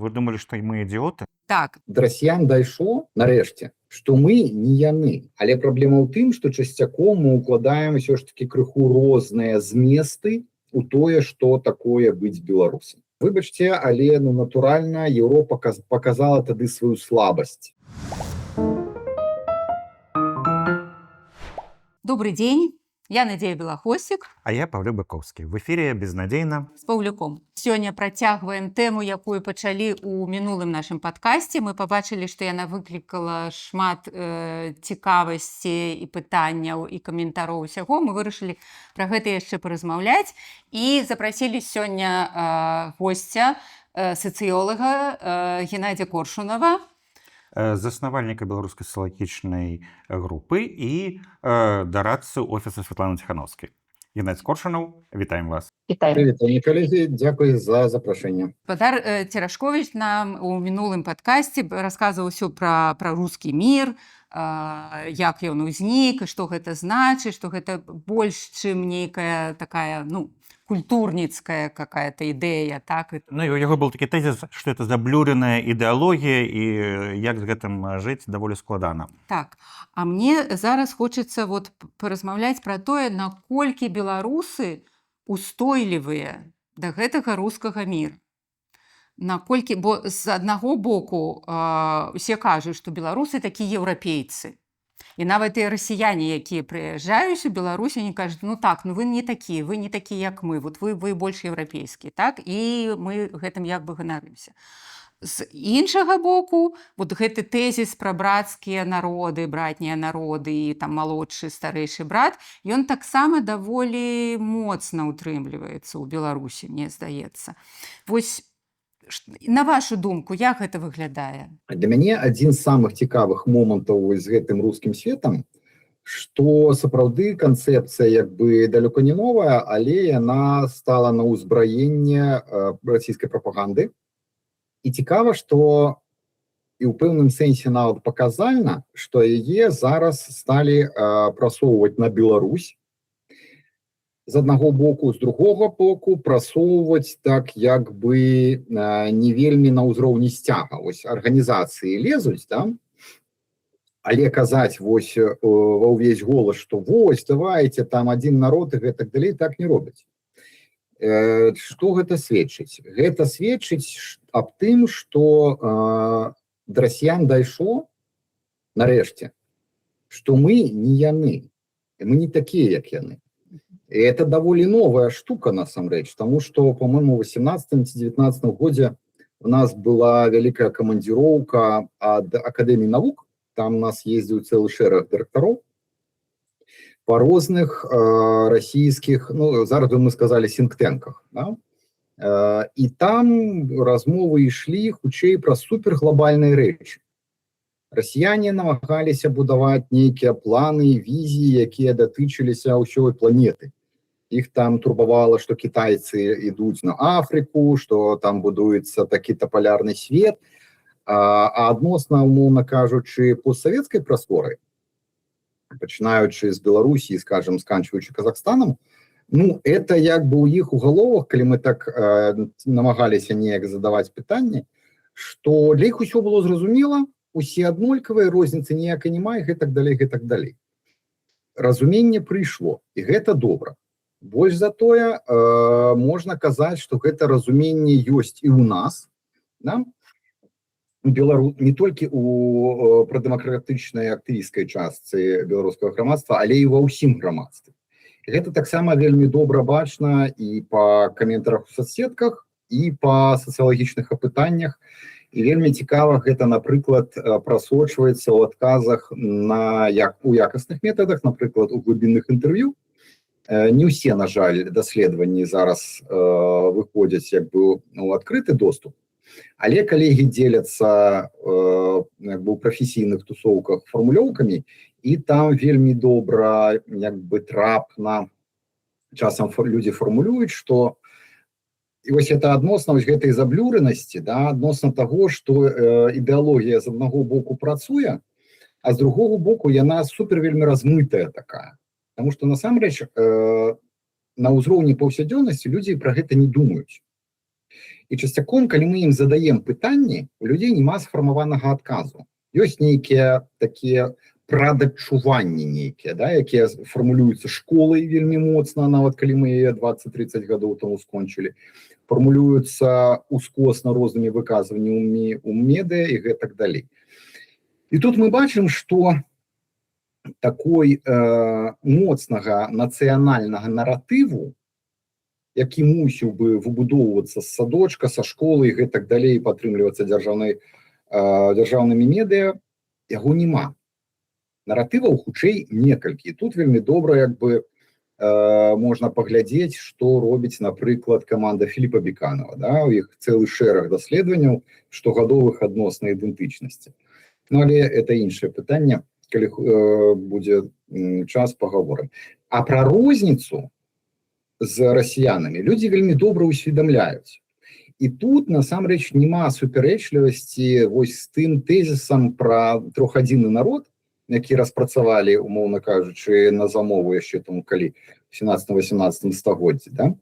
вы думали, што мы ідыоты? Так. Да расіян дайшло, нарэшце, што мы не яны. Але праблема ў тым, што часцяком мы укладаем усё ж такі крыху розныя зместы у тое, што такое быць беларусам. Выбачце, але натуральна Еўропа показала тады сваю слабасць. Добрый день. Я Надзея Белахвосцік. А я Паўло Быкоўскі. В эфире «Безнадзейна» з Паўлюком. Сёння працягваем тэму, якую пачалі ў мінулым нашым падкасці. Мы пабачылі, што яна выклікала шмат цікавасці і пытанняў і каментароў усяго. Мы вырашылі пра гэта яшчэ паразмаўляць і запрасілі сёння госця, сацыёлага Геннадзя Коршунова, заснавальніка беларускай сацыялагічнай групы і дарадцы офісу Святланы Ціхановскай. Геннадзь Коршунов, вітаем вас. Вітаем, калегі, дзякуй за запрашэнне. Гаспадар Церашковіч нам у мінулым падкасці расказваў усё пра рускі мір, як ён узнік, што гэта значыць, што гэта больш, чым нейкая такая, культурніцкая какая-то ідэя, так? Ну, і у яго был такі тэзіс, што это заблюреная ідэалогія і як з гэтым жыць даволі складана. Так, а мне зараз хочацца паразмаўляць пра тое, наколькі беларусы устойлівыя да гэтага рускага міра. Наколькі, бо з аднаго боку усе кажуць, што беларусы такі еўрапейцы. І нават і расіяне, якія прыязджаюць у Беларусь, они кажуць, вы не такі, як мы, вы больш еўрапейскі, так? І мы гэтым як бы ганарымся. З іншага боку, гэты тэзіс пра брацкія народы, братнія народы і там малодшы, старэйшы брат, ён таксама даволі моцна ўтрымліваецца ў Беларусі, мне здаецца. Вось, на вашу думку, як гэта выглядае? Для мяне адзін з самых цікавых момантаў з гэтым рускім светам, што сапраўды канцэпцыя як бы далёка не новая, але яна стала на ўзбраенне расійскай прапаганды. І цікава, што і ў пэўным сэнсе нават паказальна, што яе зараз сталі прасоўваць на Беларусь. З аднаго боку, з другога боку прасоўваць так як бы не вельмі на ўзроўні сцяга. Вось арганізацыі лезуць, да? Але казаць вось ва ўвесь голас, што вось, давайте, там адзін народ і гэтак далей, так не робяць. Што гэта сведчыць? Гэта сведчыць аб тым, што да расіян дайшло, нарэшце, што мы не яны, мы не такія, як яны. И это довольно новая штука, насамрэч, потому что, по-моему, в 18-19 годзе у нас была великая командировка от Академии наук, там у нас ездил целый шерах директоров по разных российских, зараз бы мы сказали, синктенках, да? И там размовы шли хутчэй про суперглобальные рэчы. Расіяне намагаліся будаваць нейкія планы і візіі, якія датычыліся ўсёй планеты. Іх там турбавала, што кітайцы ідуць на Афрыку, што там будуецца такі-то палярны свет. А адносна, умоўна кажучы, постсавецкай прасторы, пачынаючы з Беларусі, скажем, сканчваючы Казахстанам, это як бы ў іх у галовах, калі мы так намагаліся неяк задаваць пытанні, што для іх усё было зразумела, усе аднолькавыя, розніцы ніякай няма, і гэтак далей, гэтак далей. Разуменне прыйшло, і гэта добра. Больш за тое, можна казаць, што гэта разуменне ёсць і ў нас, да? Не толькі у прадэмакратычнай актывісцкай частцы беларускага грамадства, але і ва ўсім грамадстве. Гэта таксама вельмі добра бачна і па каментарах у соцсетках, і па сацыялагічных апытаннях. І вельмі цікава гэта, напрыклад, прасочваецца ў адказах у якасных метадах, напрыклад, у глыбінных інтэрв'ю. Не ўсе, на жаль, даследаванні зараз выходзяць як бы у адкрыты доступ. Але калегі дзеляцца як бы ў прафесійных тусоўках фармулёўкамі, і там вельмі добра, як бы трапна часам людзі фармулююць, што і вось это адносна вось гэтай заблюренасці, да, адносна таго, што ідэалогія з аднаго боку працуе, а з другого боку яна супер вельмі размытая такая. Потому что насамрэч на ўзроўні паўсядзённасці людзі пра гэта не думаюць. І часцяком, калі мы ім задаем пытанні, у людзей няма сфармаванага адказу. Ёсць нейкія такія прададчуванні нейкія, да, якія фармулююцца школай вельмі моцна, нават калі мы яе 20-30 гадоў таму скончылі, фармулююцца ускосна рознымі выказваннямі ў медыа і гэтак далей. І тут мы бачым, што такой моцнага нацыянальнага наратыву, які мусіў бы выбудоўвацца з садочка, са школы і гэтак далей, падтрымлівацца дзяржаўнымі медыа, яго няма. Наратываў хутчэй некалькі. Тут вельмі добра можна паглядзець, што робіць, напрыклад, каманда Філіпа Біканова. Да? У іх цэлы шэраг даследаванняў штогадовых адносна ідэнтычнасці. Ну, але это іншае пытанне, калі будзе час, пагаворым. А пра розніцу з расіянамі людзі вельмі добра ўсведамляюць. І тут, насамрэч, няма супярэчлівасці вось з тым тэзісам пра трохадзінны народ, які распрацавалі, умоўна кажучы, на замову яшчэ таму калі в 17-18 стагоддзі. Да?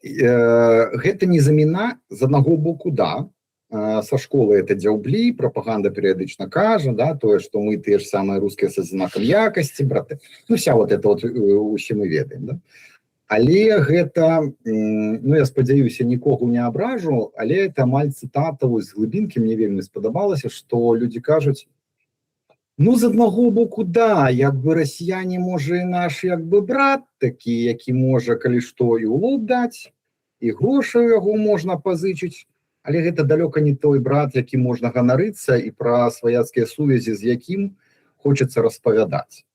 Гэта не заміна з аднаго боку, да, со школы это дзяўблі, прапаганда перыядычна кажа, да, тое, што мы тыя ж самыя рускія са знакам якасці, браты. Ну, вся вот это вот усе мы ведаем. Да? Але гэта, ну, я спадзяюся, нікога не абражу, але это амаль цытата з глыбінкі, мне вельмі спадабалася, што людзі кажуць, ну, з аднаго боку, да, расіяне, можа, і наш брат такі, які можа, калі што, і ў лоб даць, і грошай яго можна пазычыць, але гэта далёка не той брат, які можна ганарыцца і пра сваяцкія сувязі, з якім хочацца распавядаць.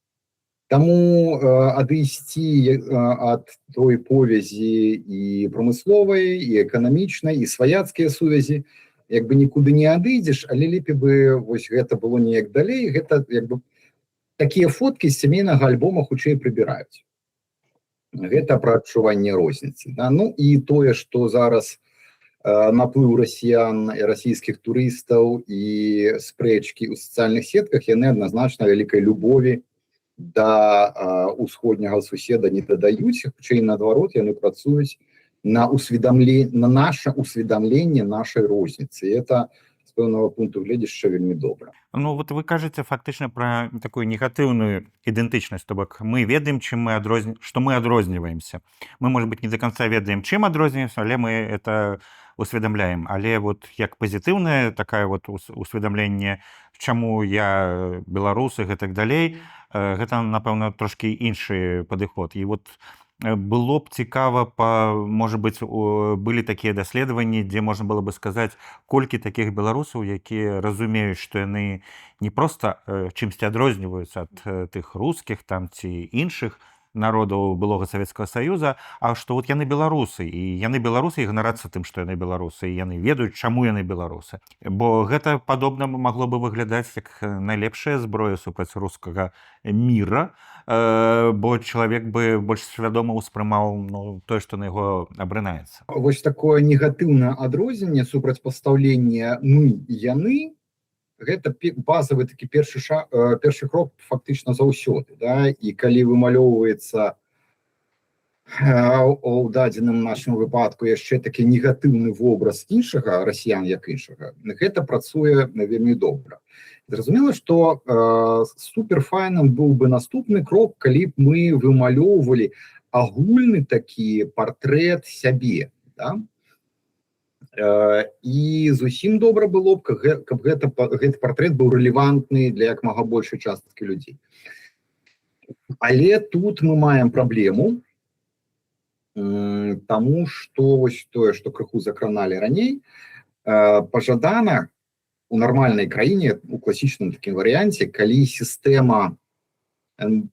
Таму адысці ад той повязі і прамысловай, і эканамічнай, і сваяцкія сувязі, нікуды не адыдзеш, але лепей бы вось гэта было неяк далей, гэта такія фоткі з сямейнага альбома хутчэй прыбіраюць. Гэта пра адчуванне розніцы. Да? Ну і тое, што зараз наплыў расіян і расійскіх турыстаў і спрэчкі ў сацыяльных сетках, яны адназначна вялікай любові да ўсходняга суседа не дадаюць, хутчэй наадварот, яны працуюць на наше усведомление нашей розницы. Это с пэўнага пункту гледзяшча вельмі добра. Ну, вот вы кажете фактично про такую негативную идентичность, то бок мы ведаем, что мы адрозніваемся. Мы, может быть, не до конца ведаем, чым адрозніваемся, але мы это усведомляем. Але вот як позитивное такое вот усведомленне, чаму я беларус і гэтак далей, гэта, напэўна, трошки іншы падыход. І вот было б цікава, может быть, былі такія даследаванні, дзе можна было бы сказаць, колькі такіх беларусаў, якія разумеюць, што яны не проста чымсьці адрозніваюцца ад тых рускіх там ці іншых народаў былога Савецкага Саюза, а што вот яны беларусы, і яны беларусы, і ганарацца тым, што яны беларусы, і яны ведаюць, чаму яны беларусы. Бо гэта падобна магло бы выглядаць як найлепшая зброя супраць рускага міра, бо чалавек бы больш свядома ўспрымаў тое, што на яго абрынаецца. Вось такое негатыўнае адрозненне, супрацьпастаўленне мы і яны, гэта базавы такі першы крок фактычна заўсёды. Да? І калі вымалёўваецца у дадзеным нашым выпадку яшчэ такі негатыўны вобраз іншага, расіян як іншага, гэта працуе вельмі добра. Зразумела, што суперфайным быў бы наступны крок, калі б мы вымалёўвалі агульны такі партрэт сябе. Да? І зусім добра было б, каб гэты партрэт быў рэлевантны для як мага большай часткі людзей. Але тут мы маем праблему, таму што вось тое, што крыху закраналі раней, пажадана у нармальнай краіне, у класічным такім варыянце, калі сістэма,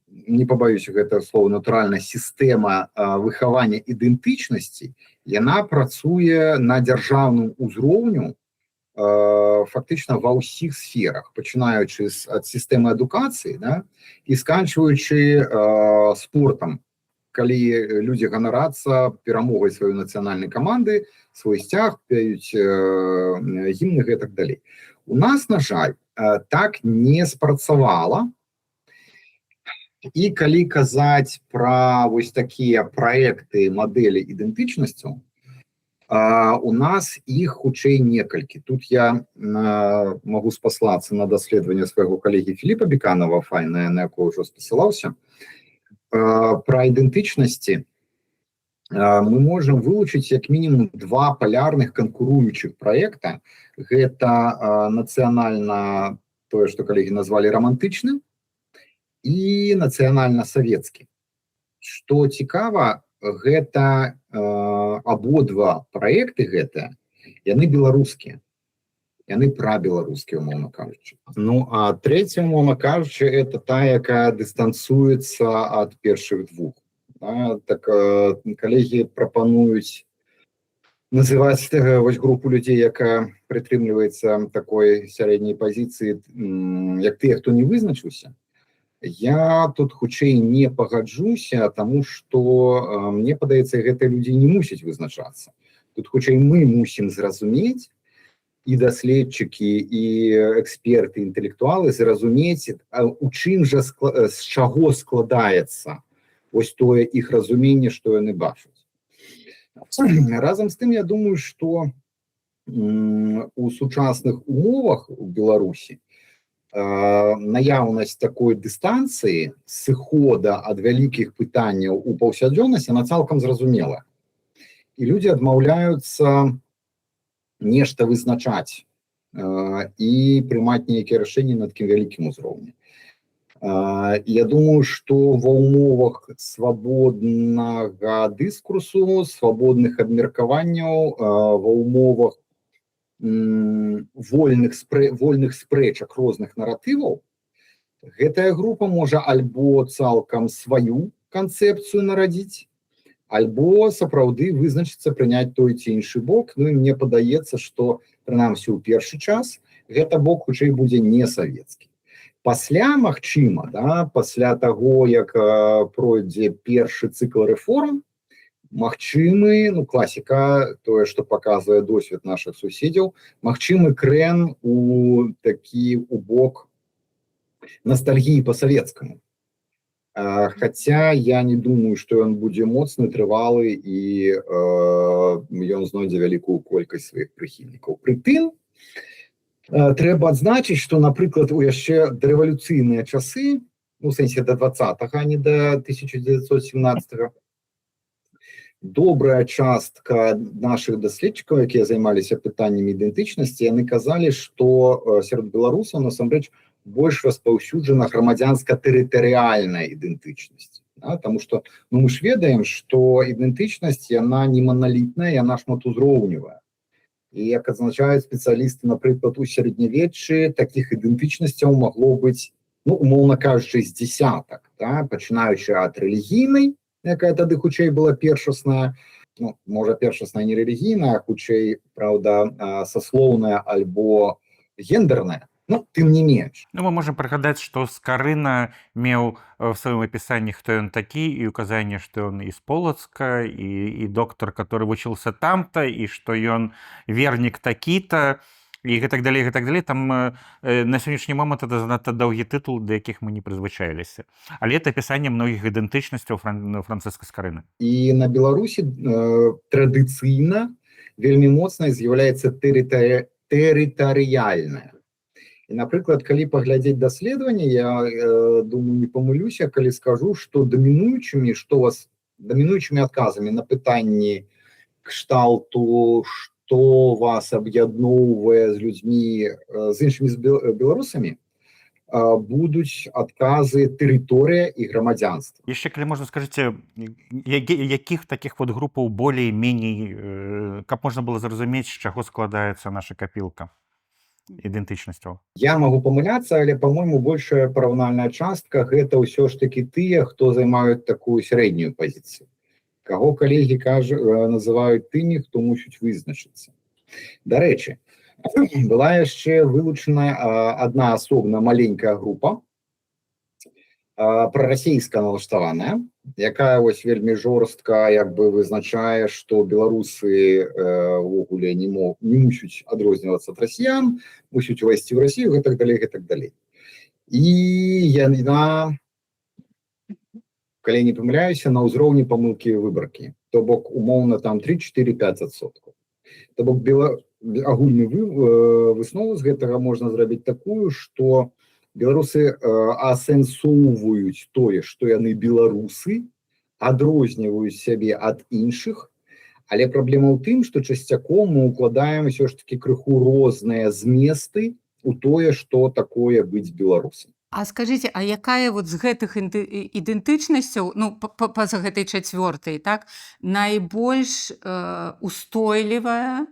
не пабаюся гэта слова, натуральна, сістэма выхавання ідэнтычнасці, яна працуе на дзяржаўным узроўню фактычна ва ўсіх сферах, пачынаючы ад сістэмы адукацыі, да, і сканчваючы спортам, калі людзі ганарацца перамогай сваёй нацыянальнай каманды, свой сцяг, пяюць гімны, гэтак далей. У нас, на жаль, так не спрацавала. І калі казаць пра вось такія праекты мадэлі ідэнтычнасцю, У нас іх хутчэй некалькі. Тут я магу спаслацца на даследаванне свайго калегі Філіпа Беканова, файнае, на якое ўжо спасылаўся. Пра ідэнтычнасці мы можам вылучыць як мінімум два палярных канкуруючых праекта. Гэта нацыянальна, тое, што калегі назвалі рамантычным, і нацыянальна-савецкі. Што цікава, гэта абодва праекты гэтыя, яны беларускія. Яны прабеларускія, умоўна кажучы. Ну, а трэця, умоўна кажучы, это та, якая дыстанцуецца ад першых двух. Так калегі прапануюць называць вось групу людзей, якая прытрымліваецца такой сярэдняй пазіцыі, як тыя, хто не вызначыўся. Я тут хутчэй не пагаджуся, таму што мне падаецца, гэтыя людзі не мусяць вызначацца. Тут хутчэй мы мусім зразумець, і даследчыкі, і эксперты, інтэлектуалы зразумець, у чым жа з чаго складаецца вось тое іх разуменне, што яны бачаць. Разам з тым, я думаю, што у сучасных умовах у Беларусі наяўнасць такой дыстанцыі, сыхода ад вялікіх пытанняў у паўсядзённасці, яна цалкам зразумела. І людзі адмаўляюцца нешта вызначаць і прымаць нейкія рашэнні на такім вялікім узроўні. Я думаю, што ва ўмовах свабоднага дыскурсу, свабодных абмеркаванняў, ва ўмовах вольных спрэчак розных наратываў, гэтая група можа альбо цалкам сваю канцэпцыю нарадзіць, альбо сапраўды вызначыцца прыняць той ці іншы бок. Ну і мне падаецца, што прынамсі ў першы час гэта бок хутчэй будзе не савецкі. Пасля, магчыма, пасля таго, як пройдзе першы цыкл рэформ, магчымы, класіка, тое, што паказвае досвед нашых суседзяў, магчымы крэн у такі бок ностальгіі па-савецкаму. Хаця я не думаю, што ён будзе моцны, трывалы і ён знойдзе вялікую колькасць сваіх прыхільнікаў. Прытым, трэба адзначыць, што, напрыклад, у яшчэ дарэвалюцыйныя часы, у сэнсе да 20-го, а не да 1917-го, добрая частка нашых даследчыкаў, якія займаліся пытаннямі ідэнтычнасці, яны казалі, што сярод беларусаў насамрэч больш распаўсюджана грамадзянска-тэрытарыяльная ідэнтычнасць. Таму што мы ж ведаем, што ідэнтычнасць, яна не маналітная, яна шматузроўневая. І як адзначаюць спецыялісты, напрыклад, у сярэднявеччы такіх ідэнтычнасцяў магло быць, умоўна кажучы, з дзесятак, пачынаючы ад рэлігійнай, якая тады хутчэй была першасная, можа першасная не рэлігійная, а хутчэй, праўда, саслоўная альбо гендерная. Тым не менш. Мы можем прыгадаць, што Скарына меў в сваім апісанні, хто ён такі, і указанне, што ён з Полацка, і доктар, который вучыўся там-то, і што ён вернік такі-то, і гэтак далей, гэтак далей. Там на сённяшні момант это занадта доўгі тытул, да якіх мы не прызвычаіліся. Але это апісанне многіх ідэнтычнасцяў Францыска Скарыны. І на Беларусі традыцыйна вельмі моцнай з'яўляецца тэрытарыяльная. І, напрыклад, калі паглядзець даследаванне, я думаю, не памылюся, калі скажу, што дамінуючымі адказамі на пытанні кшталту, што вас аб'ядноўвае з людзьмі, з іншымі беларусамі, будуць адказы тэрыторыя і грамадзянства. Яшчэ, калі можна, скажыце, якіх такіх групаў болей-меней, каб можна было зразумець, з чаго складаецца наша капілка ідэнтычнасцяў? Я магу памыляцца, але, па-мойму, большая параўнальная частка гэта ўсё ж такі тыя, хто займаюць такую сярэднюю пазіцыю. Каго калегі называюць тымі, хто мусіць вызначыцца. Дарэчы, была яшчэ вылучана адна асобна маленькая група, прарасійска налаштаваная, якая вось вельмі жорстка вызначае, што беларусы ўвогуле не мусяць адрознівацца ад расіян, мусяць увайсці ў Расію, гэтак далей, гэтак далей. І яна, калі не памыляюся, на ўзроўні памылкі выбаркі. То бок, умоўна, там 3-4-5%. То бок агульны выснову з гэтага можна зрабіць такую, што беларусы асэнсоўваюць тое, што яны беларусы, адрозніваюць сябе ад іншых, але праблема ў тым, што часцяком мы укладаем ўсё ж такі крыху розныя зместы у тое, што такое быць беларусам. А скажыце, а якая вот з гэтых ідэнтычнасцяў, ну, па-за гэтай чацвёртай, так, найбольш устойлівая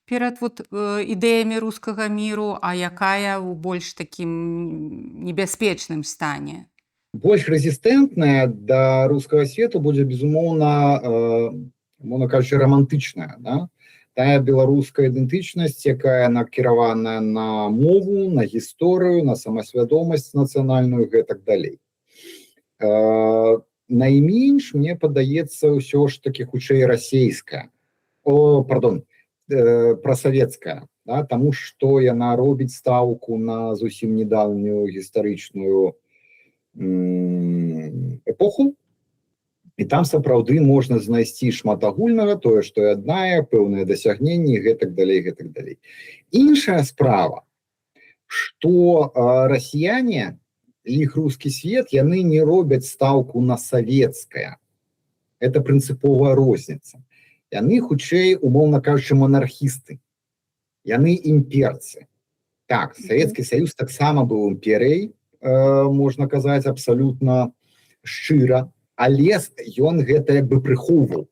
перад вот ідэямі рускага міру, а якая ў больш такім небяспечным стане? Больш рэзістэнтная да рускага свету будзе, безумоўна, можна кажучы, романтычная, да? Тая беларуская ідэнтычнасць, якая накіраваная на мову, на гісторыю, на самасвядомасць нацыянальную і гэтак далей. Найменш, мне падаецца, ўсё ж такі хутчэй расейская, прасавецкая, да? Таму што яна робіць стаўку на зусім недаўнюю гістарычную эпоху, і там сапраўды можна знайсці шмат агульнага, тое, што яднае, пэўныя дасягненні, гэтак далей, гэтак далей. Іншая справа, што расіяне, іх рускі свет, яны не робяць стаўку на савецкае. Это прынцыповая розніца. Яны, хутчэй, умоўна кажучы, монархісты. Яны імперцы. Так, Савецкі Саюз таксама быў імперыяй, можна казаць, абсалютна шчыра, але ён гэта як бы прыхоўваў.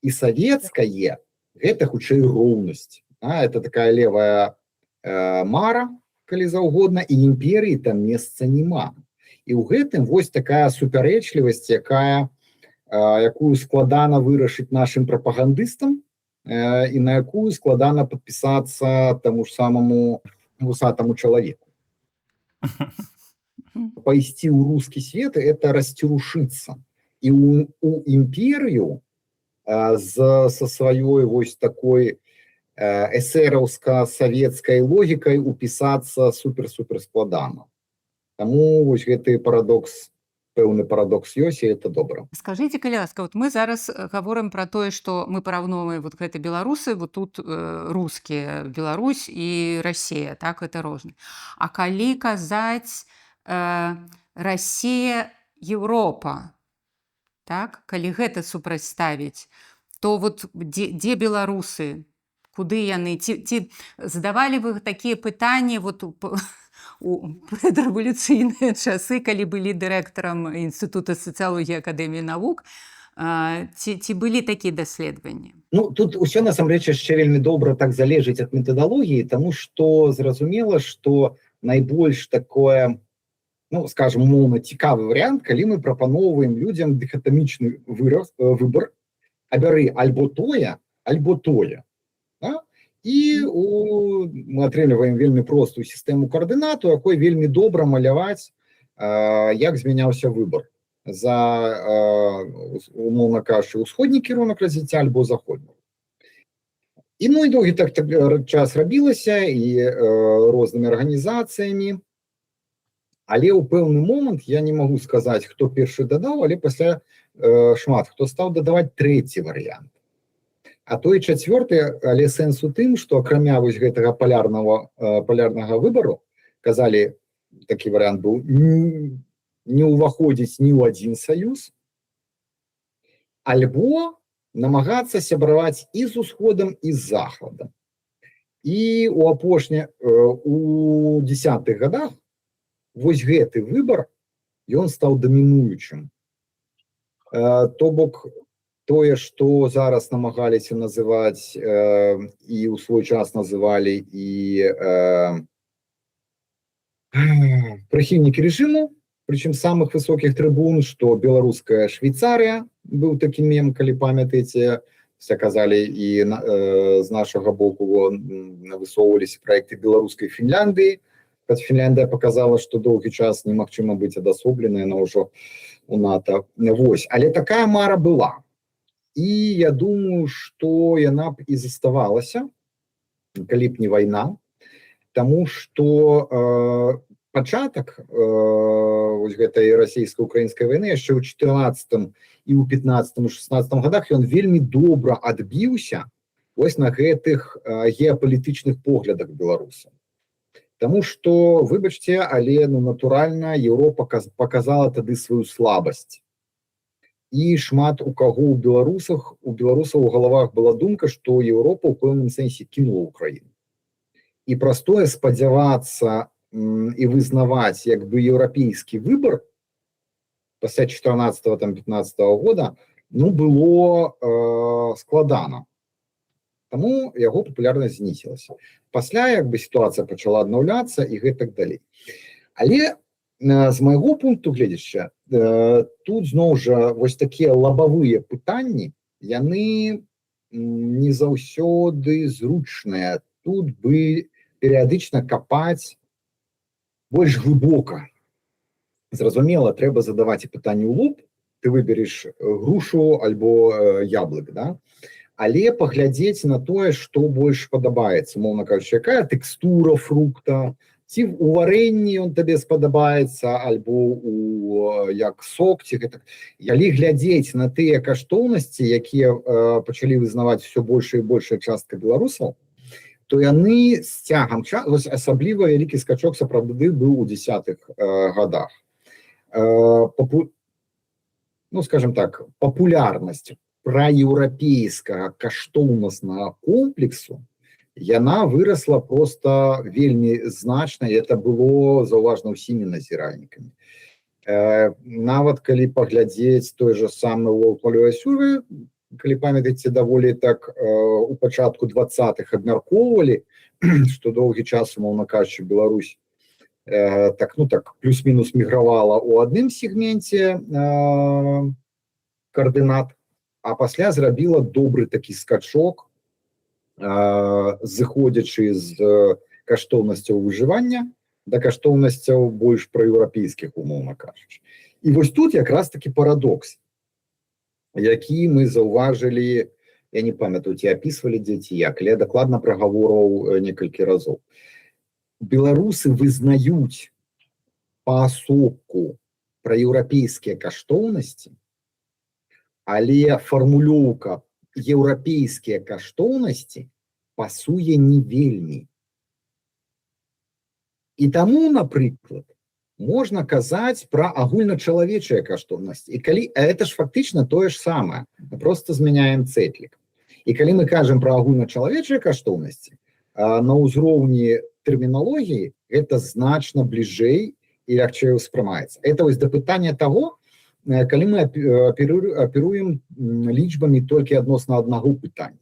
І савецкае гэта хутчэй роўнасць. Это такая левая мара, калі заўгодна, і імперыі там месца няма. І ў гэтым вось такая супярэчлівасць, якую складана вырашыць нашым прапагандыстам і на якую складана падпісацца таму ж самому вусатаму чалавеку. Пайсці ў рускі свет – это расцерушыцца. І у імперыю со сваёй вось такой эсэраўска-савецкай логікай упісацца супер-супер складана. Таму вось гэты парадокс, пэўны парадокс ёсць, і это добра. Скажыце, калі ласка, вот мы зараз гаворым пра тое, што мы параўноўваем вот гэты беларусы, вот тут рускія, Беларусь і Расія, так, это розны. А калі казаць Расія, Еўропа, так, калі гэта супрацьставіць, то вот дзе беларусы, куды яны, ці задавалі вы такія пытанні вот у предрэвалюцыйныя часы, калі былі дырэктарам Інстытута сацыялогіі Акадэміі навук, ці былі такія даследаванні? Ну, тут усё насамрэч яшчэ вельмі добра так залежыць ад метадалогіі, таму што зразумела, што найбольш такое, ну, скажем, умоўна цікавы варыянт, калі мы прапаноўваем людзям дыхатамічны выбар, абяры альбо тое, альбо тое. Да? І мы атрымліваем вельмі простую сістэму каардынат, у якой вельмі добра маляваць, як змяняўся выбар за, умоўна кажучы, усходні кірунак развіцця альбо заходні. І ну і доўгі так час рабілася і рознымі арганізацыямі, але ў пэўны момант, я не магу сказаць, хто першы дадаў, але пасля шмат хто стаў дадаваць трэці варыянт. А той чацвёрты, але сэнс у тым, што акрамя вось гэтага палярнага выбару, казалі, такі варыянт быў, не ўваходзіць ні ў адзін саюз, альбо намагацца сябраваць і з усходам, і з захадам. І у 10-х годах вось гэты выбар, ён стаў дамінуючым. То бок, тое, што зараз намагаліся называць і ў свой час называлі і прыхільнікі рэжыму, прычым самых высокіх трыбун, што беларуская Швейцарыя, быў такі мем, калі памятаеце, все казалі, і з нашага боку высоўваліся праекты беларускай Фінляндыі. Фінляндыя показала, што доўгі час немагчыма быць адасобленай, яна ўжо у НАТО. Вось. Але такая мара была. І я думаю, што яна б і заставалася, калі б не вайна, таму што пачатак вось гэтай расійска-украінскай вайны яшчэ ў 14-м і ў 15-м, 16-м годах ён вельмі добра адбіўся вось на гэтых геапалітычных поглядах беларусаў. Таму што, выбачце, але натуральна Еўропа показала тады сваю слабасць. І шмат у каго у беларусаў у галавах была думка, што Еўропа ў пэўным сэнсе кінула Украіну. І простое спадзявацца і вызнаваць як бы еўрапейскі выбар пасля 14-15 года было складана. Таму яго папулярнасць знізілася. Пасля як бы сітуацыя пачала аднаўляцца і гэтак далей. Але з майго пункту гледзяча, тут зноў жа вось такія лабавыя пытанні, яны не заўсёды зручныя. Тут бы перыядычна капаць больш глыбока. Зразумела, трэба задаваць і пытанні ў лоб, ты выбереш грушу альбо яблык, да? Але паглядзець на тое, што больш падабаецца, мовна кажучы, якая тэкстура фрукта, ці ў варэнні ён табе спадабаецца, альбо як сок, ці гэта. Калі глядзець на тыя каштоўнасці, якія пачалі вызнаваць все большая і большая частка беларусаў, то яны з цягам часу, асабліва вялікі скачок сапраўды быў у 10-х годах. Скажем так, папулярнасць праеўрапейскага каштоўнаснага комплексу, яна вырасла просто вельмі значна, і это было заўважна ўсімі назіральнікамі. Нават калі паглядзець той же самы World Wide Survey, калі памятаеце, даволі так у пачатку 20-х абмяркоўвалі, што доўгі час, умоўна кажучы, Беларусь плюс-мінус мігравала ў адным сегменце каардынат, а пасля зрабіла добры такі скачок, зыходзячы з каштоўнасцяў выжывання да каштоўнасцяў больш праеўрапейскіх, умоўна кажучы. І вось тут якраз такі парадокс, які мы заўважылі, я не памятаю, ці апісвалі дзеці як, але дакладна прагаворваў некалькі разоў. Беларусы вызнаюць паасобку праеўрапейскія каштоўнасці, але фармулёўка еўрапейскія каштоўнасці пасуе не вельмі. І таму, напрыклад, можна казаць пра агульначалавечыя каштоўнасці. І калі это ж фактычна тое ж самае, мы просто змяняем цэтлік. І калі мы кажам пра агульначалавечыя каштоўнасці, на ўзроўні тэрміналогіі гэта значна бліжэй і лягчэй успрымаецца. Это вось да пытання таго, калі мы аперуем лічбамі толькі адносна аднаго пытання.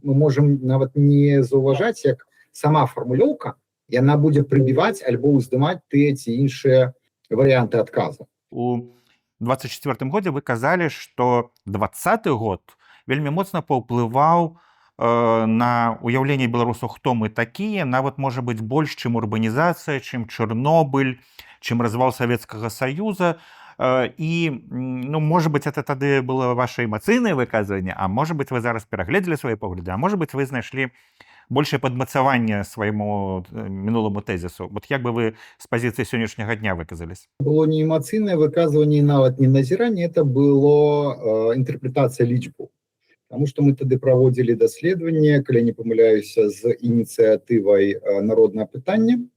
Мы можам нават не заўважаць, як сама фармулёўка, яна будзе прыбіваць альбо ўздымаць тыя ці іншыя варыянты адказу. У 24-м годзе вы казалі, што 20-й год вельмі моцна паўплываў на уяўленне беларусаў, хто мы такія, нават можа быць больш, чым урбанізацыя, чым Чорнобыль, чым развал Савецкага Саюза. І, можа быць, это тады было ваше эмацыйнае выказванне, а можа быць, вы зараз перагледзелі свае погляды, а можа быць, вы знайшлі большее падмацаванне свайму мінуламу тэзісу. Вот як бы вы з пазіцыі сённяшняга дня выказались? Было не эмацыйнае выказванне, нават не назіранне, это было інтэрпрэтацыя лічбаў. Таму што мы тады праводзілі даследаванне, калі не памыляюся, з ініцыятывай «Народнае пытанне».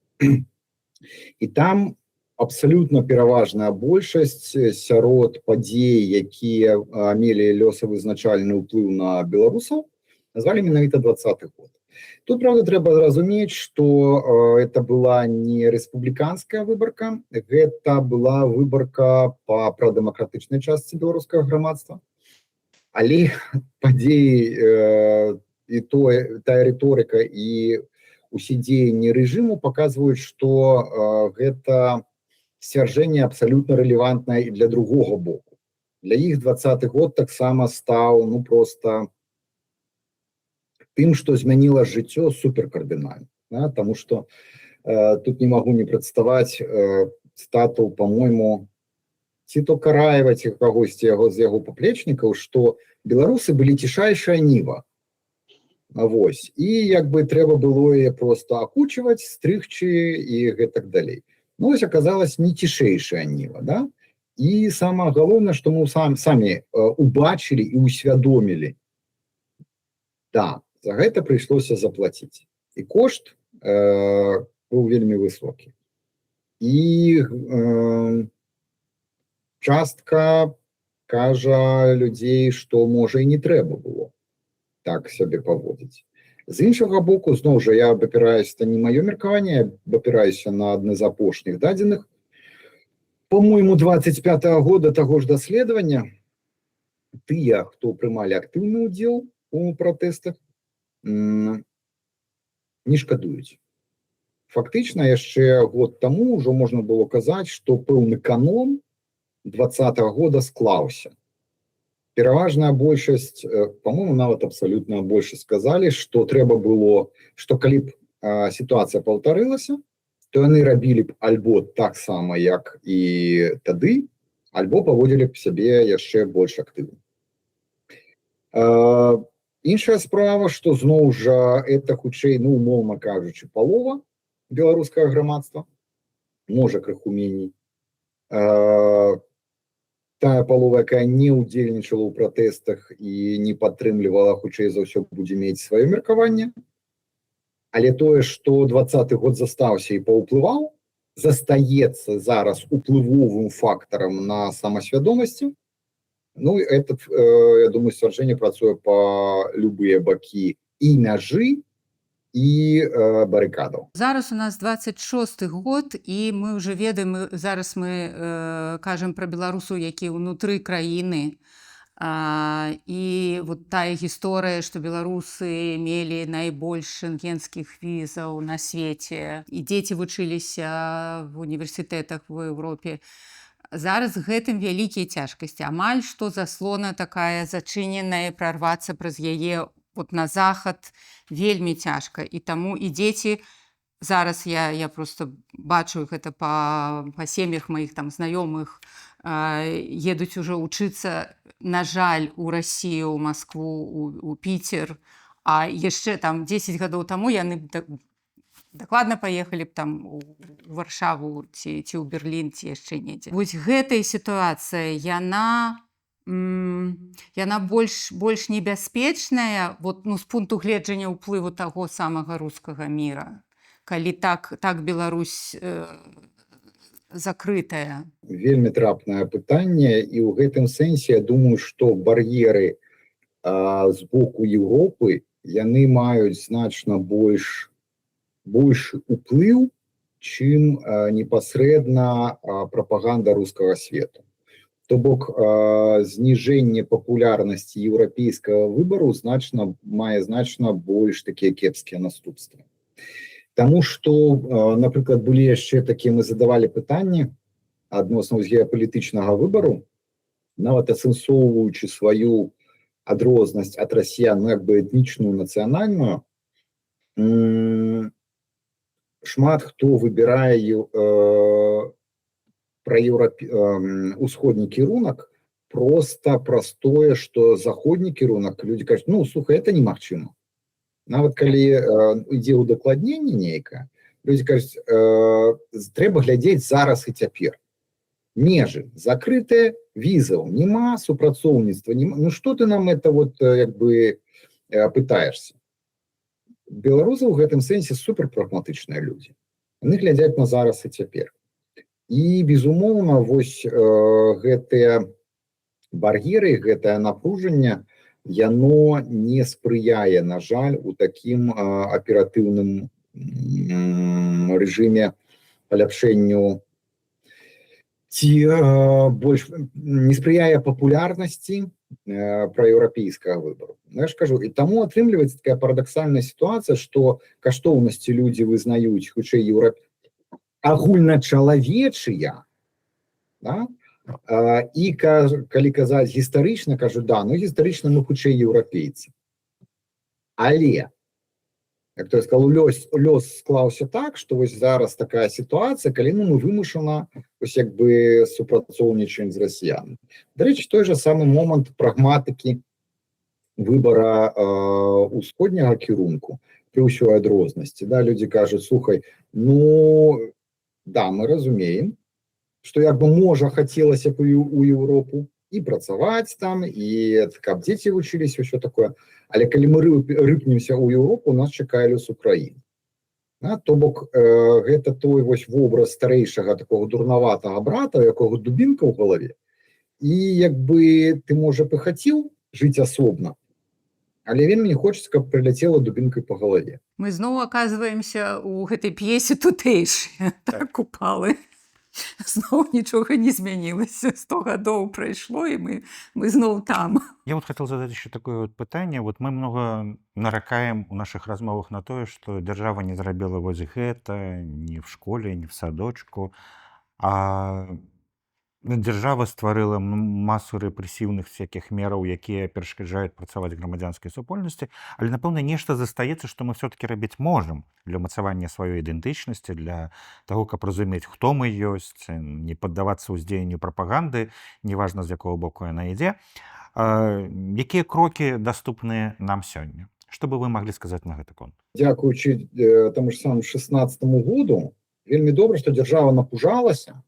І там абсалютна пераважная большасць сярод падзей, якія мелі лёсавызначальны ўплыў на беларусаў, назвалі менавіта 20-й год. Тут, правда, трэба зразумець, што это была не рэспубліканская выбарка, гэта была выбарка па прадэмакратычнай частцы беларускага грамадства. Але падзеі і тая рыторыка і усе дзеянні рэжыму паказваюць, што гэта сцвярджэнне абсалютна рэлевантнае і для другога боку. Для іх 20-й год таксама стаў проста тым, што змяніла жыццё суперкардынальна. Таму што тут не магу не прадставаць цытату, па-мойму, ці то Караева, ці кагосьці з яго паплечнікаў, што беларусы былі цішайшая ніва. Вось. І як бы трэба было яе проста акучваць, стрыгчы і гэтак далей. Вось аказалась не цішэйшая ніва, да? І самае галоўнае, што мы самі убачылі і усвядомілі, да, За гэта прыйшлося заплаціць. І кошт быў вельмі высокі. І частка кажа людзей, што можа і не трэба было так сябе паводзіць. З іншага боку, зноў жа, я абапіраюся, это не маё меркаванне, я абапіраюся на адны з апошніх дадзеных. По-моему, 25-го года таго ж даследавання тыя, хто прымалі актыўны ўдзел у пратэстах, не шкадуюць. Фактычна, яшчэ год таму ўжо можна было казаць, што пэўны канон 20-го года склаўся. Пераважная большасць, по-моему, нават абсалютная большасць сказалі, што трэба было, што калі б сітуацыя паўтарылася, то яны рабілі б альбо так сама, як і тады, альбо паводзілі б сябе яшчэ больш актыўна. Іншая справа, што зноў жа это хутчэй, ну, умоўна кажучы, палова беларускага грамадства, можа крыху меней. Тая палова, якая не ўдзельнічала ў пратэстах і не падтрымлівала, хутчэй за ўсё будзе мець сваё меркаванне. Але тое, што 20-й год застаўся і паўплываў, застаецца зараз уплывовым фактарам на самасвядомасці. Ну, это, я думаю, сцвярджэнне працуе па любыя бакі і мяжы, і барыкадаў. Зараз у нас 26-й год, і мы ўжо ведаем, зараз мы кажам пра беларусаў, якія ўнутры краіны. І вот тая гісторыя, што беларусы мелі найбольш шэнгенскіх візаў на свеце, і дзеці вучыліся в універсітэтах в Еўропе. Зараз гэтым вялікія цяжкасці. Амаль што заслона такая зачыненая, прарвацца праз яе вот на захад вельмі цяжка. І таму і дзеці, зараз я просто бачу гэта па сем'ях маіх там знаёмых, едуць ужо вучыцца, на жаль, у Расію, у Маскву, у Піцер, а яшчэ там 10 гадоў таму яны дакладна паехалі б там у Варшаву ці ў Берлін, ці яшчэ недзе. Вось гэтая сітуацыя, яна больш небяспечная, вот, ну, з пункту гледжання ўплыву таго самага рускага міра, калі так Беларусь закрытая. Вельмі трапнае пытанне, і ў гэтым сэнсе я думаю, што бар'еры з боку Еўропы, яны маюць значна больш уплыў, чым непасрэдна прапаганда рускага свету. То бок, зніжэнне папулярнасці еўрапейскага выбару мае значна больш такія кепскія наступствы. Таму што, напрыклад, былі яшчэ такія, мы задавалі пытанні адносна геапалітычнага выбару, нават асэнсоўваючы сваю адрознасць ад расіян, ну, як бы этнічную, нацыянальную, шмат хто выбірае усходні кірунак проста праз тое, што заходні кірунак, людзі кажуць, ну, слухай, это немагчыма. Нават калі ідзе ўдакладненне нейкае, людзі кажуць, трэба глядзець зараз і цяпер. Межы закрытыя, візаў няма, супрацоўніцтва няма. Ну, што ты нам это вот як бы пытаешься? Беларусы ў гэтым сэнсе суперпрагматычныя людзі. Яны глядзяць на зараз і цяпер. І, безумоўна, вось гэтыя бар'еры, гэтае напружанне, яно не спрыяе, на жаль, у такім аператыўным рэжыме паляпшэнню ці больш не спрыяе папулярнасці праеўрапейскага выбару. Я ж кажу, і таму атрымліваецца такая парадаксальная сітуацыя, што каштоўнасці людзі вызнаюць хутчэй агульначалавечыя, да? І калі казаць гістарычна, кажу, да, ну гістарычна мы хутчэй еўрапейцы. Але, як то я сказал, лёс склаўся так, што вось зараз такая сітуацыя, калі мы вымушана вось як бы супрацоўнічаем з расіянамі. Дарэчы, той жа самы момант прагматыкі выбара усходняга кірунку пры ўсёй адрознасці. Да, людзі кажуць, слухай, ну, да, мы разумеем, што як бы можа хацелася б у Еўропу, і працаваць там, і каб дзеці вучыліся, ўсё такое. Але калі мы рыпнемся ў Еўропу, нас чакае лёс Украіны. То бок гэта той вось вобраз старэйшага такого дурнаватага брата, у якога дубінка ў галаве, і як бы ты, можа, б і хацеў жыць асобна, але вельмі не хочацца, каб прыляцела дубінкай па галаве. Мы зноў аказваемся ў гэтай п'есе тутэйшыя, так, купалы. Зноў нічога не змянілася. 100 гадоў прайшло, і мы зноў там. Я вот хотел задать еще такое вот пытанне. Вот мы много наракаем у наших размовах на тое, што дзяржава не зрабіла вось гэта ні в школе, ні в садочку. А дзяржава стварыла масу рэпрэсіўных всякіх мераў, якія перашкаджаюць працаваць грамадзянскай супольнасці, але, напэўна, нешта застаецца, што мы все-таки рабіць можам для ўмацавання сваёй ідэнтычнасці, для таго, каб разумець, хто мы ёсць, не паддавацца ўздзеянню прапаганды, неважна, з якога боку яна ідзе. Якія крокі даступныя нам сёння? Што бы вы маглі сказаць на гэты конт? Дзякуючы таму ж самому 16-му году, вельмі добра, што дзяржава напужалася,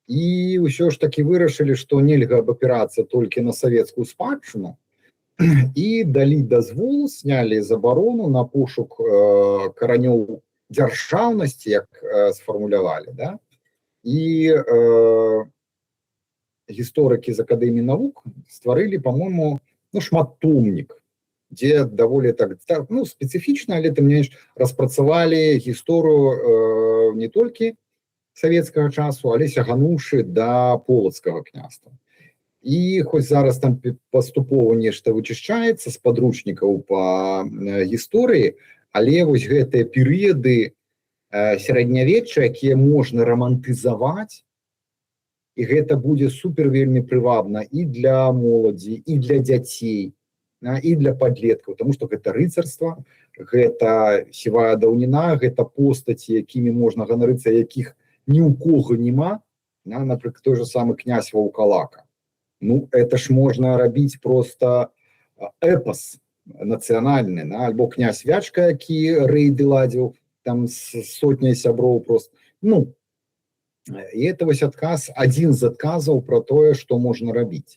і ўсё ж таки вырашылі, што нельга абапірацца толькі на савецкую спадчыну, і далі дазвол, снялі забарону на пошук каранёў дзяржаўнасці, як сфармулявалі, да? І гісторыкі з Акадэміі навук стварылі, па-мойму, шматтомнік, дзе даволі так, спецыфічна, але тым не менш распрацавалі гісторыю не толькі савецкага часу, але сягануўшы да полацкага княства. І хоць зараз там паступова нешта вычышчаецца з падручнікаў па гісторыі, але вось гэтыя перыяды сярэднявечча, якія можна рамантызаваць, і гэта будзе супер вельмі прывабна і для моладзі, і для дзяцей, і для падлеткаў, тому што гэта рыцарства, гэта сівая даўніна, гэта постаці, якімі можна ганарыцца, якіх ні ў кого нема, напрыклад, той же самы князь Ваўкалака. Это ж можна рабіць просто эпос нацыянальны, альбо князь Вячка, які рэйды ладзіў там з сотняй сяброў просто. І это вось адказ, адзін з адказаў пра тое, што можна рабіць.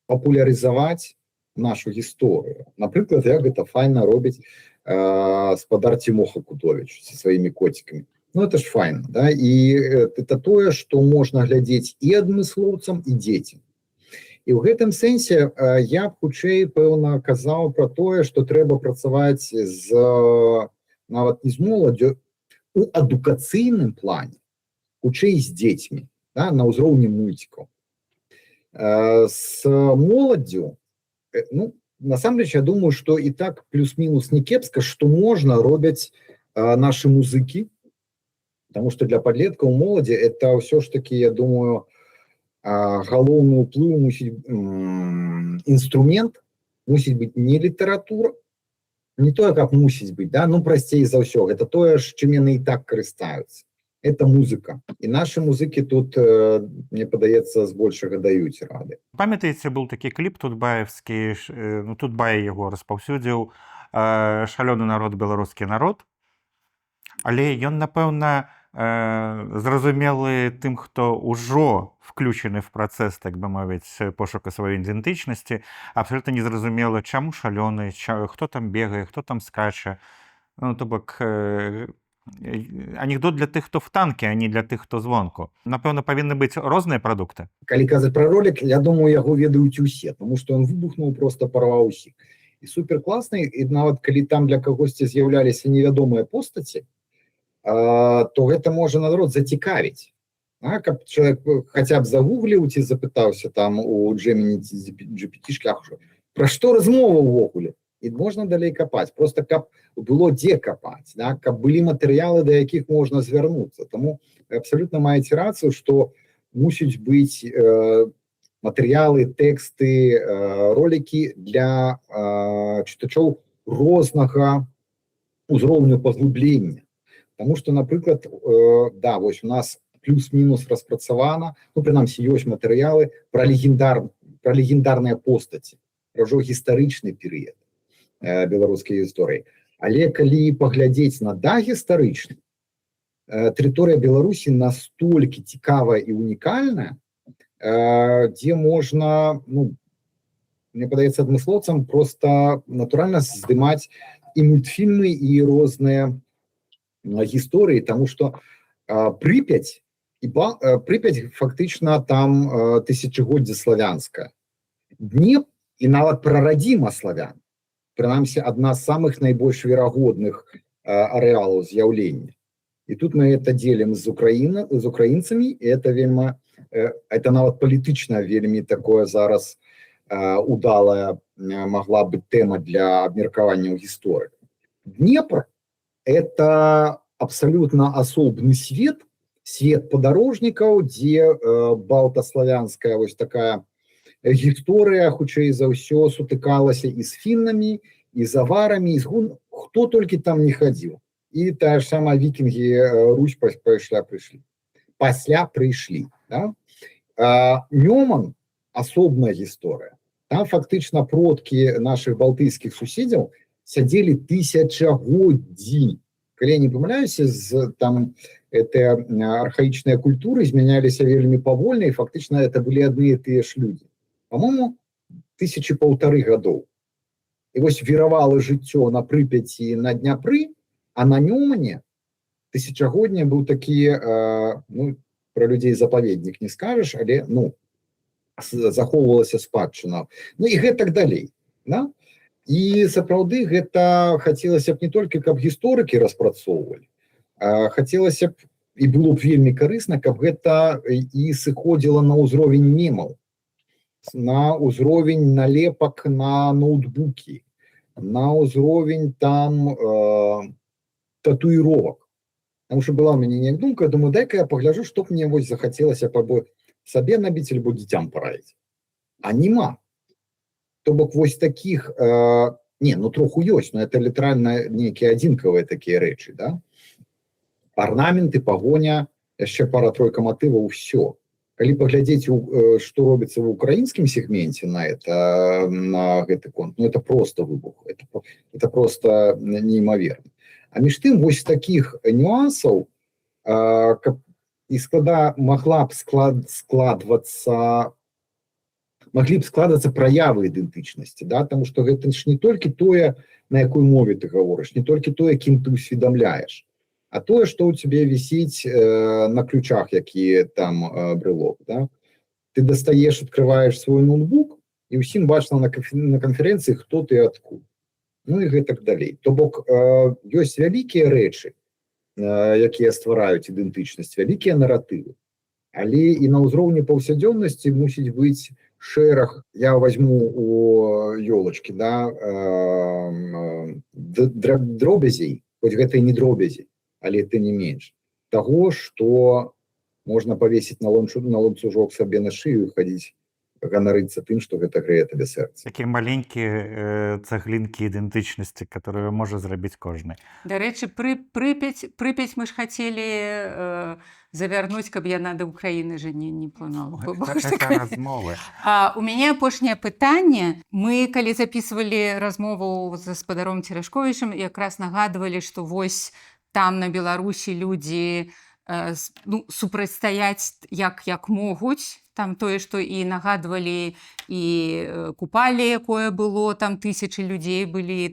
Папулярызаваць нашу гісторыю. Напрыклад, як гэта файна робіць спадар Цімоха Кутовіч са сваімі коцікамі. Это ж файна, да? І это тое, што можна глядзець і адмыслоўцам, і дзецям. І ў гэтым сэнсе я б хутчэй, пэўна, казаў пра тое, што трэба працаваць нават не з моладдзю, у адукацыйным плане, хутчэй з дзецьмі, да? На ўзроўні мульцікаў. З моладдзю, насамрэч, я думаю, што і так плюс-мінус не кепска, што можна робяць нашы музыкі, потому что для подлеткаў моладзі это ўсё ж таки, я думаю, галоўны ўплыў мусіць інструмент, мусіць быць не літаратура, не тое, как мусіць быць, да? Прасцей за ўсё, гэта тое, чым яны і так карыстаюцца. Это музыка. І нашы музыкі тут, мне падаецца, збольшага даюць рады. Памятаеце, быў такі кліп тутбаевскі, Тутбай яго распаўсюдзіў, «Шалёны народ, беларускі народ», але ён, напэўна, зразумелы тым, хто ўжо включены в працэс, так бы мовіць, пошука сваёй ідэнтычнасці, абсолютно незразумела, чаму шалёны, хто там бегае, хто там скача. То бок, анекдот для тых, хто в танке, а не для тых, хто звонку. Напэўна, павінны быць розныя прадукты. Калі казаць пра ролик, я думаю, яго ведаюць усе, тому што ён выбухнуў, просто парваў усіх. І суперкласны, і нават калі там для кагосьці з'яўляліся невядомыя постаці, то гэта можа, наадварот, зацікавіць. Каб чалавек хаця б загугліў ці запытаўся там у Gemini GPT-шках, пра што размова ўвогуле, і можна далей капаць. Просто каб было дзе капаць, каб былі матэрыялы, да якіх можна звярнуцца. Таму абсалютна маеце рацыю, што мусіць быць матэрыялы, тэксты, ролікі для чытачоў рознага ўзроўню паглыблення. Таму што, напрыклад, да, вось у нас плюс-мінус распрацавана, прынамсі, ёсць матэрыялы пра легендарныя постаці, пра ўжо гістарычны перыяд беларускай гісторыі. Але калі паглядзець на дагістарычны, тэрыторыя Беларусі настолькі цікавая і унікальная, дзе можна, ну, мне падаецца, адмыслоўцам просто натуральна здымаць і мультфільмы, і розныя гісторыі, тому што Прыпяць Прыпяць фактычна там тысячагоддзе славянская. Днеп і нават прарадзіма славян, прынамсі адна з самых найбольш верагодных арэалаў з'яўлення. І тут мы это делим з украінцамі, і это вельмі, это нават палітычна вельмі такое зараз удалая могла быць тэма для абмеркавання ў гісторыі. Днепр – это абсолютно асобны свет падарожнікаў, дзе балтаславянская вось такая гісторыя, хутчэй за ўсё, сутыкалася і з фіннамі, і з аварамі, і з хто толькі там не хадзіў. І тая ж сама вікінгі, Русь пасля прыйшлі. Да? Нёман – асобная гісторыя. Там фактычна продкі наших балтыйскіх суседзяў сядзелі тысячагоддзі. Калі я не памыляюся, там этой архаічныя культуры змяняліся вельмі павольна, і фактычна это былі адны і тыя ж людзі. По-моему, 1500 гадоў. І вось віравала жыццё на Прыпяці, на Дняпры, а на Нёмане тысячагодня быў такі, ну, про людзей запаведнік не скажаш, але, ну, захоўвалася спадчына. Ну і гэтак далей. Да? І сапраўды гэта хацелася б не толькі, каб гісторыкі распрацоўвалі, хацелася б, і было б вельмі карысна, каб гэта і сыходзіла на ўзровень мемаў, на ўзровень налепак на ноутбукі, на ўзровень там татуіровак. Потому что была у мяне не думка, я думаю, дай-ка я пагляжу, што б мне вось захацелася сабе набіць альбо дзіцям параіць. А нема. То бок вось такіх, не, ну троху ёсць, но это літаральна нейкія адзінкавыя такія рэчы, да? Арнаменты, пагоня, яшчэ пара-тройка матываў, усё. Калі паглядзець, што робіцца ў украінскім сегменце на гэты конт, ну это просто выбух, это просто неймаверна. А між тым, вось такіх нюансаў, маглі б складвацца праявы ідэнтычнасці, да? Таму што гэта ж не толькі тое, на якой мове ты гаворыш, не толькі тое, кім ты усведамляеш, а тое, што ў цябе вісіць на ключах, які там брелок. Да? Ты дастаеш, адкрываеш свой ноутбук, і ўсім бачна на канферэнцыі, хто ты і адкуль. Ну і гэтак далей. То бок ёсць вялікія рэчы, якія ствараюць ідэнтычнасць, вялікія наратывы. Але і на ўзроўні паўсядзённасці мусіць быць шэраг, я возьму у ёлачкі, да, дробязей, хоць гэта і не дробязі, але ты не менш, таго, што можна павесіць на ланцужок сабе на шыю і хадзіць ганарыцца тым, што гэта грэе табе сэрца. Такія маленькія цаглінкі ідэнтычнасці, которые можа зрабіць кожны. Дарэчы, Прыпяць мы ж хацелі завярнуць, каб яна да Ўкраіны жа не планала. Размовы. У мяне апошняе пытанне. Мы, калі запісвалі размову з гаспадаром Церэшковічам, якраз нагадвалі, што вось там на Беларусі людзі супрацьстаяць як могуць. Там тое, што і нагадвалі, і купалі, якое было, там тысячы людзей былі,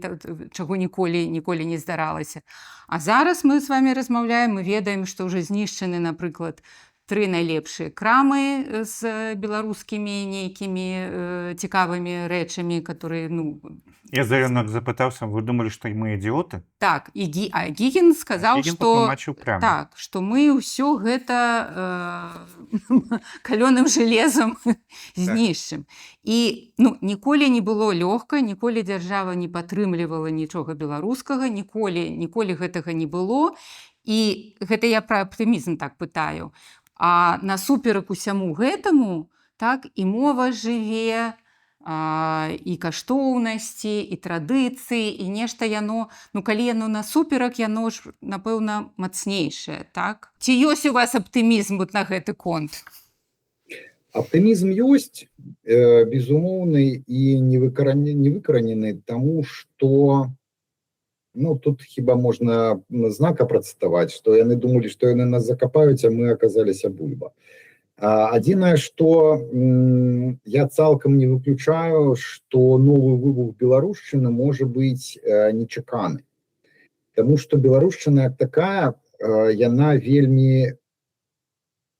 чаго ніколі не здаралася. А зараз мы з вами размаўляем, мы ведаем, што ўжо знішчаны, напрыклад, 3 найлепшыя крамы з беларускімі нейкімі цікавымі рэчамі, которые, ну... Я заёнак запытаўся, вы думалі, што мы ідыоты? Так, а Гігін сказаў, што... Так, што мы ўсё гэта калёным жалезам знішчым. І, ну, ніколі не было лёгка, ніколі дзяржава не падтрымлівала нічога беларускага, ніколі гэтага не было. І гэта я пра аптымізм так пытаю. А насуперак усяму гэтаму, так, і мова жыве, і каштоўнасці, і традыцыі, і нешта яно, ну, калі яно насуперак, яно ж, напэўна, мацнейшае, так? Ці ёсць у вас аптымізм вот на гэты конт? Аптымізм ёсць, безумоўны і невыкаранены, таму што, ну, тут хіба можна знака працытаваць, што яны думалі, што яны нас закапаюць, а мы аказаліся бульба. Адзінае, што я цалкам не выключаю, што новы выбух беларушчыны можа быць нечаканы. Таму што беларушчына як такая, яна вельмі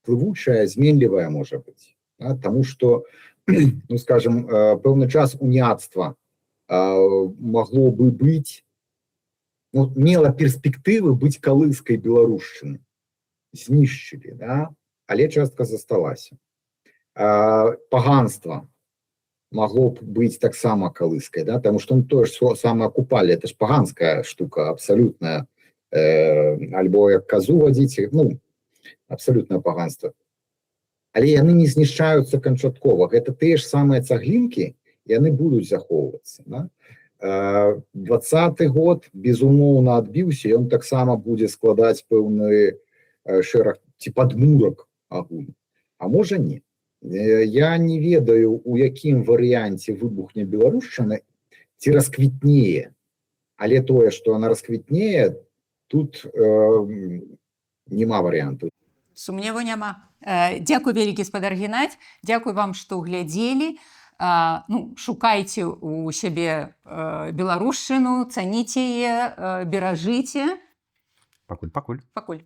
плывучая, зменлівая можа быць. Таму што, ну, скажем, пэўны час уняцтва магло бы быць, ну, мела перспектывы быць калыскай беларушчыны. Знішчылі, да? Але частка засталася. Паганства магло б быць таксама калыскай, да? Таму што тое ж самае купалі, это ж паганская штука, абсалютная, альбо як казу вадзіць, ну, абсалютнае паганство. Але яны не знішчаюцца канчаткова. Гэта тыя ж самыя цаглінкі, яны будуць захоўвацца. Да? 20-й год, безумоўна, адбіўся, ён таксама будзе складаць пэўны шэраг ці падмурак агульны. А можа не. Я не ведаю, у якім варыянце выбухне беларушчына, ці расквітнее. Але тое, што она расквітнее, тут няма варыянту. Сумневу няма. Дзякуй вялікі, спадар Геннадзь. Дзякуй вам, што глядзелі. Ну, шукайце у сябе беларушчыну, цаніце яе, беражыце. Пакуль. Пакуль.